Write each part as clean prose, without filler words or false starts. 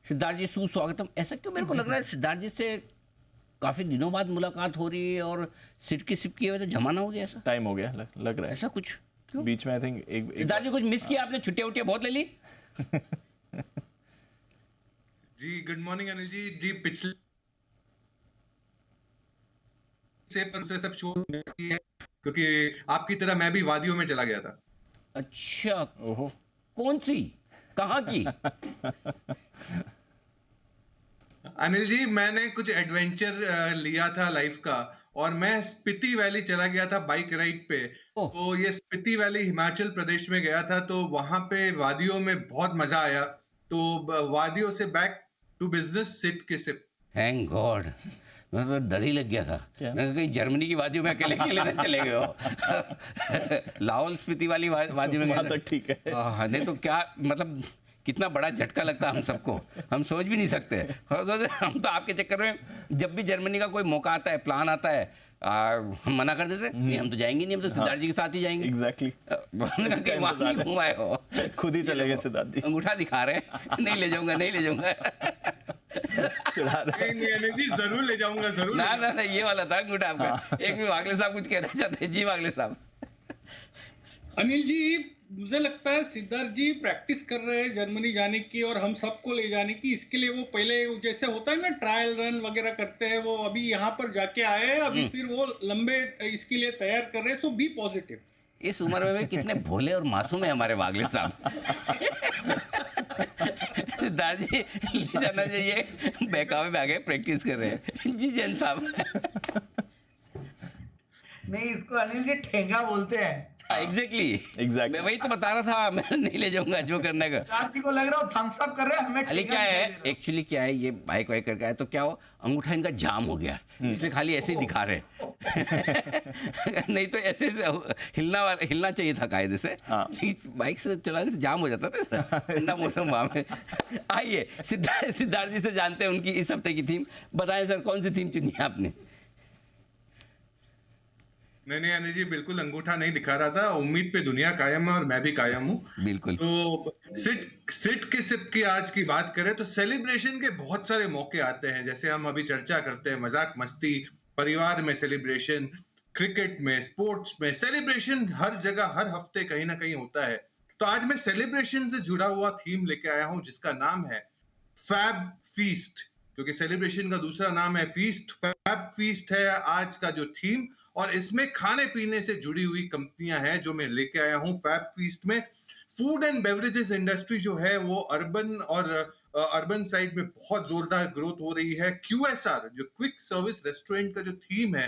सिद्धार्थ जी सुस्वागतम। ऐसा क्यों मेरे को लग रहा है सिद्धार्थ जी से काफी दिनों बाद मुलाकात हो रही है और सिट की सिप किए हुए तो जमाना हो गया, ऐसा टाइम हो गया लग रहा है ऐसा कुछ क्यों? बीच में आई थिंक एक सिद्धार्थ जी कुछ मिस किया आपने? छुट्टियां उट्टियां बहुत ले ली? जी गुड मॉर्निंग अनिल जी। जी पिछले से पर से सब शो है क्योंकि आपकी तरह मैं भी वादियों में चला गया था। अच्छा, ओहो कौन सी, कहाँ की? अनिल जी मैंने कुछ एडवेंचर लिया था लाइफ का और मैं स्पीति वैली चला गया था बाइक राइड पे। ओह। तो ये स्पीति वैली हिमाचल प्रदेश में गया था, तो वहां पे वादियों में बहुत मजा आया। तो वादियों से बैक टू बिजनेस, सिट के सिप। थैंक गॉड, मैं तो डर ही लग गया था। क्या? मैं कहीं जर्मनी की वादियों में अकेले अकेले नहीं चले गए हो। लाहौल स्पीति वाली वादियों में वहाँ गए थे। तक ठीक है। नहीं तो क्या मतलब कितना बड़ा झटका लगता हम सबको, हम सोच भी नहीं सकते। हम तो आपके चक्कर में जब भी जर्मनी का कोई मौका आता है, प्लान आता है, हम मना कर देते, नहीं हम तो जाएंगे नहीं, हम तो सिद्धार्थ जी के साथ ही जाएंगे। एग्जैक्टली वहाँ नहीं घुमाए हो, खुद ही चले गए सिद्धार्थ जी। अंगूठा दिखा रहे हैं, नहीं ले जाऊंगा नहीं ले जाऊंगा। चढ़ा रहे नहीं अनिल जी जरूर ले जाऊंगा, जरूर। ना ये वाला था अंगूठा आपका। एक भी वागले साहब कुछ कहना चाहते हैं? जी वागले साहब। अनिल जी मुझे लगता है सिद्धार्थ जी प्रैक्टिस कर रहे हैं जर्मनी जाने की और हम सबको ले जाने की। इसके लिए वो पहले जैसे होता है ना ट्रायल रन वगैरह करते हैं, वो अभी यहाँ पर जाके आए हैं, अभी फिर वो लंबे इसके लिए तैयार कर रहे हैं। सो बी पॉजिटिव। इस उम्र में भी कितने भोले और मासूम है हमारे वागले साहब। सिद्धार्थ जी ले जाना चाहिए, बहकावे में आ गए, प्रैक्टिस कर रहे हैं। जी जैन साहब। नहीं, इसको अनिल जी ठेंगा बोलते हैं। एग्जैक्टली मैं वही तो बता रहा था, मैं नहीं ले जाऊंगा जो करने का। सिद्धार्थ जी को लग रहा हो थम्स अप कर रहे हैं, हमें खाली ठेंगा क्या है, दिखाई दे रहा एक्चुअली क्या है, ये बाइक वाइक करके आए तो क्या हो, अंगूठा इनका जाम हो गया, इसलिए खाली ऐसे ही दिखा रहे। नहीं तो ऐसे हिलना चाहिए था कायदे से। बाइक से चलाने से जाम हो जाता था, ठंडा मौसम वहाँ में। आइए सिद्धार्थ जी से जानते हैं उनकी इस हफ्ते की थीम। बताएं सर, कौन सी थीम चुनी है आपने? नहीं अनिल जी बिल्कुल अंगूठा नहीं दिखा रहा था। उम्मीद पे दुनिया कायम है और मैं भी कायम हूँ। बिल्कुल। तो सिट के सिप की आज की बात करें तो सेलिब्रेशन के बहुत सारे मौके आते हैं, जैसे हम अभी चर्चा करते हैं मजाक मस्ती, परिवार में सेलिब्रेशन, क्रिकेट में, स्पोर्ट्स में सेलिब्रेशन, हर जगह हर हफ्ते कहीं ना कहीं होता है। तो आज मैं सेलिब्रेशन से जुड़ा हुआ थीम लेके आया हूं जिसका नाम है फैब फीस्ट, क्योंकि सेलिब्रेशन का दूसरा नाम है फीस्ट। फैब फीस्ट है आज का जो थीम, और इसमें खाने पीने से जुड़ी हुई कंपनियां हैं जो मैं लेके आया हूं फैब फीस्ट में। फूड एंड बेवरेजेस इंडस्ट्री जो है वो अर्बन साइड में बहुत जोरदार ग्रोथ हो रही है। क्यूएसआर जो क्विक सर्विस रेस्टोरेंट का जो थीम है,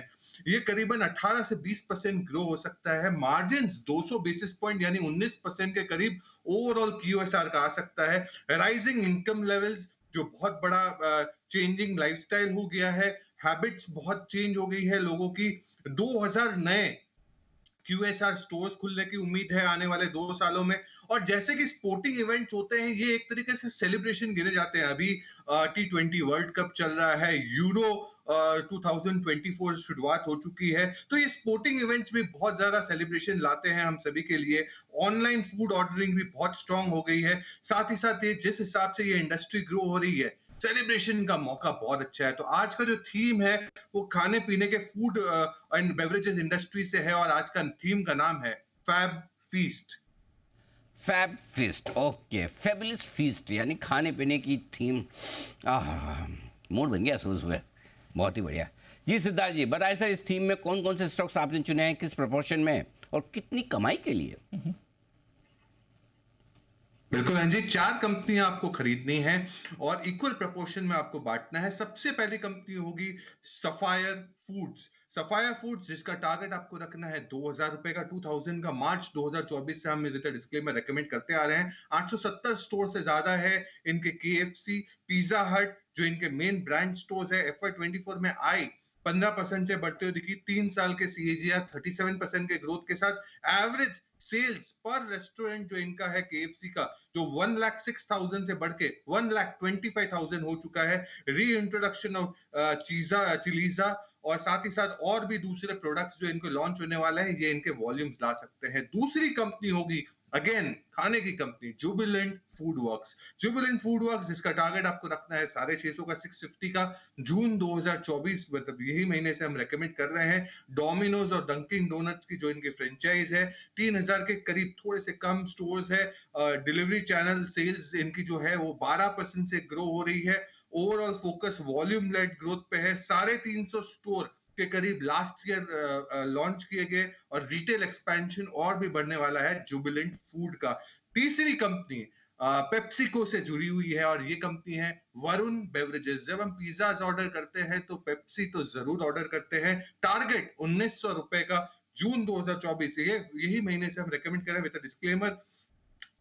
ये करीबन 18 से 20% ग्रो हो सकता है। मार्जिन 200 बेसिस पॉइंट यानी 19% के करीब ओवरऑल क्यूएसआर का आ सकता है। राइजिंग इनकम लेवल्स, जो बहुत बड़ा चेंजिंग लाइफस्टाइल हो गया है, हैबिट्स बहुत चेंज हो गई है लोगों की। 2000 नए क्यूएसआर स्टोर्स खुलने की उम्मीद है आने वाले 2 सालों में। और जैसे कि स्पोर्टिंग इवेंट्स होते हैं, ये एक तरीके से सेलिब्रेशन गिने जाते हैं। अभी T20 वर्ल्ड कप चल रहा है, यूरो 2024 शुरुआत हो चुकी है, तो ये स्पोर्टिंग इवेंट्स भी बहुत ज्यादा सेलिब्रेशन लाते हैं हम सभी के लिए। ऑनलाइन फूड ऑर्डरिंग भी बहुत स्ट्रांग हो गई है। साथ ही साथ ये जिस हिसाब से ये इंडस्ट्री ग्रो हो रही है, सेलिब्रेशन का मौका बहुत अच्छा है। तो आज का जो थीम है वो खाने पीने के फूड एंड बेवरेजेस इंडस्ट्री से है, और आज का थीम का नाम है fab feast. Fab feast, okay, fabulous feast यानी खाने पीने की थीम। मूड बन गया सोच हुए, बहुत ही बढ़िया। जी सिद्धार्थ जी बताइए सर, इस थीम में कौन कौन से स्टॉक्स आपने चुने हैं, किस प्रोपोर्शन में और कितनी कमाई के लिए? बिल्कुल जी, 4 कंपनियां आपको खरीदनी है और इक्वल प्रोपोर्शन में आपको बांटना है। सबसे पहली कंपनी होगी सफायर फूड्स। सफायर फूड्स जिसका टारगेट आपको रखना है 2000 रुपए का। 2000 का मार्च 2024 से हम डिस्क्लेमर रेकमेंड करते आ रहे हैं। 870 स्टोर से ज्यादा है इनके KFC, पिज्जा हट जो इनके मेन ब्रांड स्टोर्स है। FY24 में आई 15% से बढ़ते हुए दिखी। 3 साल के CAGR 37% के ग्रोथ के साथ एवरेज सेल्स पर रेस्टोरेंट जो इनका है KFC का, जो 1,06,000 से बढ़ के 1,25,000 हो चुका है। री इंट्रोडक्शन ऑफ चिलीजा और साथ ही साथ और भी दूसरे प्रोडक्ट्स जो इनको लॉन्च होने वाले हैं, ये इनके वॉल्यूम्स ला सकते हैं। दूसरी कंपनी होगी अगेन खाने की company Jubilant food works. Jubilant food works जिसका टारगेट आपको रखना है 650 का 650 का जून 2024, मतलब यही महीने से हम रेकमेंड कर रहे हैं। डोमिनोज और डंकिन डोनट्स की जो इनकी फ्रेंचाइज है 3000 के करीब, थोड़े से कम स्टोर्स है। डिलीवरी चैनल सेल्स इनकी जो है वो 12% से ग्रो हो रही है। Overall focus volume led growth पे है। 350 स्टोर के करीब लास्ट ईयर लॉन्च किए गए और रिटेल एक्सपेंशन और भी बढ़ने वाला है जुबिलेंट फूड का। तीसरी कंपनी पेप्सिको से जुड़ी हुई है और ये कंपनी है वरुण बेवरेजेस। जब हम पिज्जाज ऑर्डर करते हैं तो पेप्सी तो जरूर ऑर्डर करते हैं। टारगेट 1900 रुपए का जून 2024, यही महीने से हम रेकमेंड करें विद डिस्क्लेमर।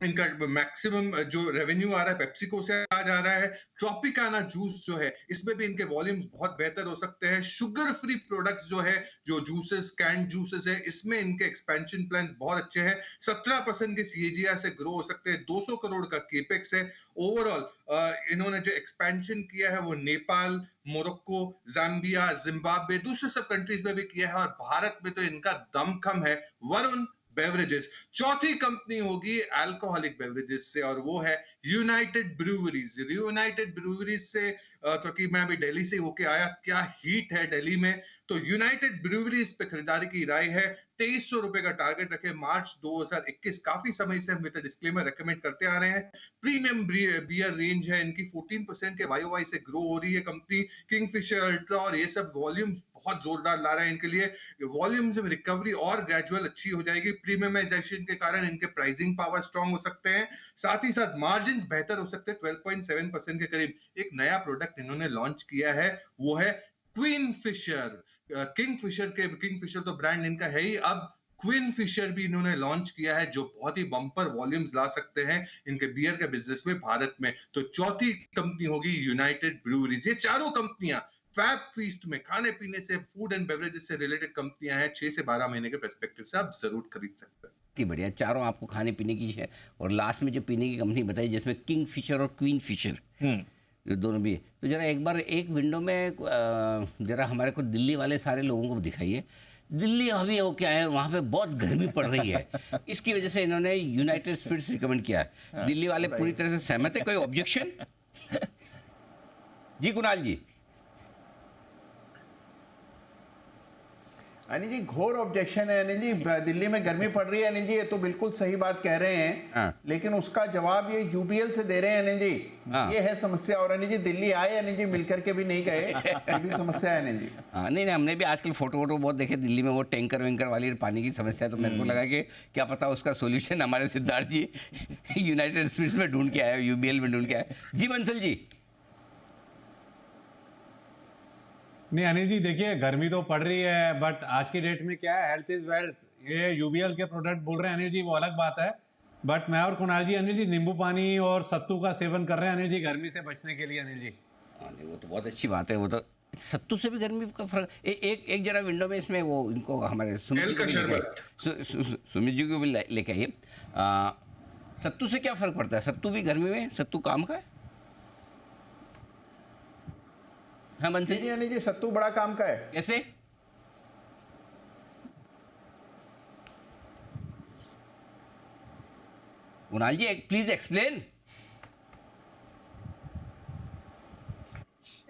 इनका मैक्सिमम जो रेवेन्यू आ रहा है पेप्सिको से आ जा रहा है। ट्रॉपिकाना जूस जो है इसमें भी इनके वॉल्यूम्स बहुत बेहतर हो सकते हैं। शुगर फ्री प्रोडक्ट्स जो है, जो जूसेस कैंड जूसेस है, इसमें इनके एक्सपेंशन प्लान्स बहुत अच्छे हैं। 17% के सीएजीआर से ग्रो हो सकते हैं। 200 करोड़ का केपेक्स है। ओवरऑल इन्होंने जो एक्सपेंशन किया है वो नेपाल, मोरक्को, जाम्बिया, जिम्बाब्वे, दूसरे सब कंट्रीज में भी किया है और भारत में तो इनका दमखम है वरुण बेवरेजेस। चौथी कंपनी होगी अल्कोहलिक बेवरेजेस से और वो है यूनाइटेड ब्रूवरीज। यूनाइटेड ब्रूवरीज से क्योंकि मैं अभी दिल्ली से होके आया, क्या हीट है दिल्ली में, तो यूनाइटेड ब्रूवरीज पे खरीदारी की राय है। 2300 रुपए का टारगेट रखे मार्च 2021। काफी समय से हम विद डिस्क्लेमर रेकमेंड करते आ रहे हैं। प्रीमियम बियर रेंज है इनकी, 14% के वाईओवाई से ग्रो हो रही है कंपनी। किंगफिशर अल्ट्रा और ये सब वॉल्यूम्स बहुत जोरदार ला रहे हैं इनके लिए। वॉल्यूम्स में रिकवरी और ग्रेजुअल अच्छी हो जाएगी। प्रीमियमाइजेशन के कारण इनके प्राइसिंग पावर स्ट्रांग हो सकते हैं। साथ ही साथ मार्जिन बेहतर हो सकते हैं। 12.7% के करीब एक नया प्रोडक्ट इन्होंने लॉन्च किया है, वो है क्वीन फिशर। किंगफिशर तो ब्रांड इनका है ही, अब क्वीन फिशर भी इन्होंने लॉन्च किया है जो बहुत ही बम्पर वॉल्यूम्स ला सकते हैं इनके बियर के बिजनेस में भारत में। तो चौथी कंपनी होगी यूनाइटेड ब्रूवरीज। ये चारों कंपनियां फैब फीस्ट में खाने पीने से, फूड एंड बेवरेजेस से रिलेटेड कंपनियां हैं। 6 से 12 महीने के पर्सपेक्टिव से आप जरूर खरीद सकते हैं। इतनी बढ़िया, चारों आपको खाने पीने की है और लास्ट में जो पीने की कंपनी बताई जिसमें किंग फिशर और क्वीन फिशर ये दोनों भी है। तो जरा एक बार एक विंडो में जरा हमारे को दिल्ली वाले सारे लोगों को दिखाइए। दिल्ली अभी वो क्या है, वहाँ पे बहुत गर्मी पड़ रही है, इसकी वजह से इन्होंने यूनाइटेड स्पिरिट्स रिकमेंड किया है। दिल्ली वाले पूरी तरह से सहमत है, कोई ऑब्जेक्शन? जी कुणाल जी। अनिल जी घोर ऑब्जेक्शन है अनिल जी। दिल्ली में गर्मी पड़ रही है अनिल जी, ये तो बिल्कुल सही बात कह रहे हैं। हाँ। लेकिन उसका जवाब ये यूबीएल से दे रहे हैं अनिल जी। हाँ। ये है समस्या। और अनिल जी दिल्ली आए अनिल जी, मिलकर के भी नहीं गए, ये भी समस्या है अनिल जी। हाँ, नहीं हमने भी आजकल फोटो बहुत देखे दिल्ली में, वो टैंकर वैंकर वाली पानी की समस्या। तो मेरे को लगा कि क्या पता उसका सोल्यूशन हमारे सिद्धार्थ जी यूनाइटेड स्पिरिट्स में ढूंढ के आए, यूबीएल में ढूंढ के आए। जी बंसल जी। नहीं अनिल जी देखिए, गर्मी तो पड़ रही है बट आज की डेट में क्या है, हेल्थ इज वेल्थ। ये यूबीएल के प्रोडक्ट बोल रहे हैं अनिल जी, वो अलग बात है। बट मैं और कुणाल जी अनिल जी नींबू पानी और सत्तू का सेवन कर रहे हैं अनिल जी, गर्मी से बचने के लिए अनिल जी। नहीं वो तो बहुत अच्छी बात है। वो तो सत्तू से भी गर्मी का फर्क। एक जरा विंडो में इसमें वो इनको हमारे सुमित जी को भी लेके आइए। सत्तू से क्या फ़र्क पड़ता है? सत्तू भी गर्मी में, सत्तू काम का है? हाँ बंसी जी अनिल जी, सत्तू बड़ा काम का है। कैसे? कुणाल जी प्लीज एक्सप्लेन।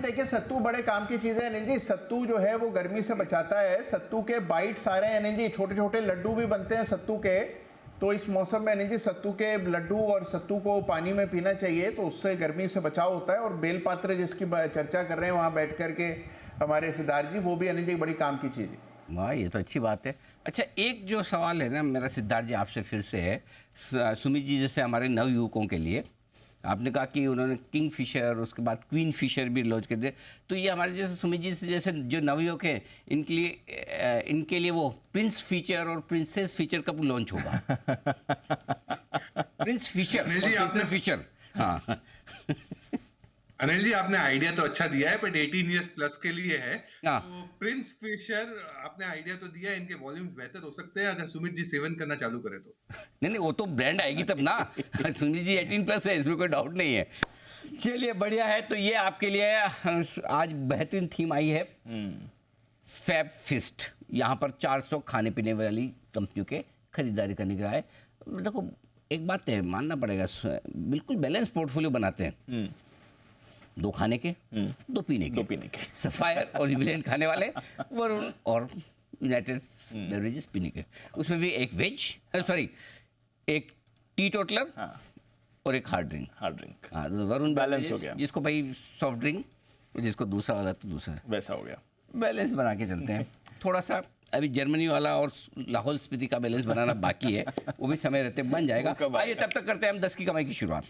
देखिए सत्तू बड़े काम की चीज है अनिल जी। सत्तू जो है वो गर्मी से बचाता है। सत्तू के बाइट सारे हैं अनिल जी, छोटे छोटे लड्डू भी बनते हैं सत्तू के। तो इस मौसम में अनिल जी सत्तू के लड्डू और सत्तू को पानी में पीना चाहिए, तो उससे गर्मी से बचाव होता है। और बेलपात्र जिसकी चर्चा कर रहे हैं वहाँ बैठ कर के हमारे सिद्धार्थ जी, वो भी अनिल जी बड़ी काम की चीज़ है। वाह, ये तो अच्छी बात है। अच्छा, एक जो सवाल है ना मेरा सिद्धार्थ जी आपसे फिर से है, सुमित जी जैसे हमारे नव युवकों के लिए, आपने कहा कि उन्होंने किंग फिशर, उसके बाद क्वीन फिशर भी लॉन्च कर दिए। तो ये हमारे जैसे सुमित जी जैसे जो नवयुवक हैं इनके लिए वो प्रिंस फीचर और प्रिंसेस फीचर कब लॉन्च होगा? प्रिंस फिशर और प्रिंसेस फिशर। हाँ अनिल जी आपने आइडिया तो अच्छा दिया है, बट 18 इयर्स प्लस के लिए है। हाँ। तो प्रिंस फिशर आपने आइडिया तो दिया है, इनके वॉल्यूम्स बेहतर हो सकते हैं अगर सुमित जी सेवन करना चालू करें तो। नहीं वो तो ब्रांड आएगी तब ना। सुमित जी 18+ है, इसमें कोई डाउट नहीं है। चलिए बढ़िया है। तो ये आपके लिए आज बेहतरीन थीम आई है, फैब फिस्ट। यहाँ पर 400 खाने पीने वाली कंपनियों के खरीदारी करने के लिए। देखो एक बात है, मानना पड़ेगा, बिल्कुल बैलेंस पोर्टफोलियो बनाते हैं। 2 खाने के, 2 पीने के, सफायर और जुबिलेंट खाने वाले, वरुण और यूनाइटेड बेवरेजेस पीने के। उसमें भी एक एक टी टोटलर और एक हार्ड ड्रिंक। हाँ, तो वरुण बैलेंस हो गया, जिसको भाई सॉफ्ट ड्रिंक, जिसको दूसरा वाला तो दूसरा, वैसा हो गया। बैलेंस बना के चलते हैं। थोड़ा सा अभी जर्मनी वाला और लाहौल स्पीति का बैलेंस बनाना बाकी है, वो भी समय रहते बन जाएगा। आइए तब तक करते हैं हम 10 की कमाई की शुरुआत।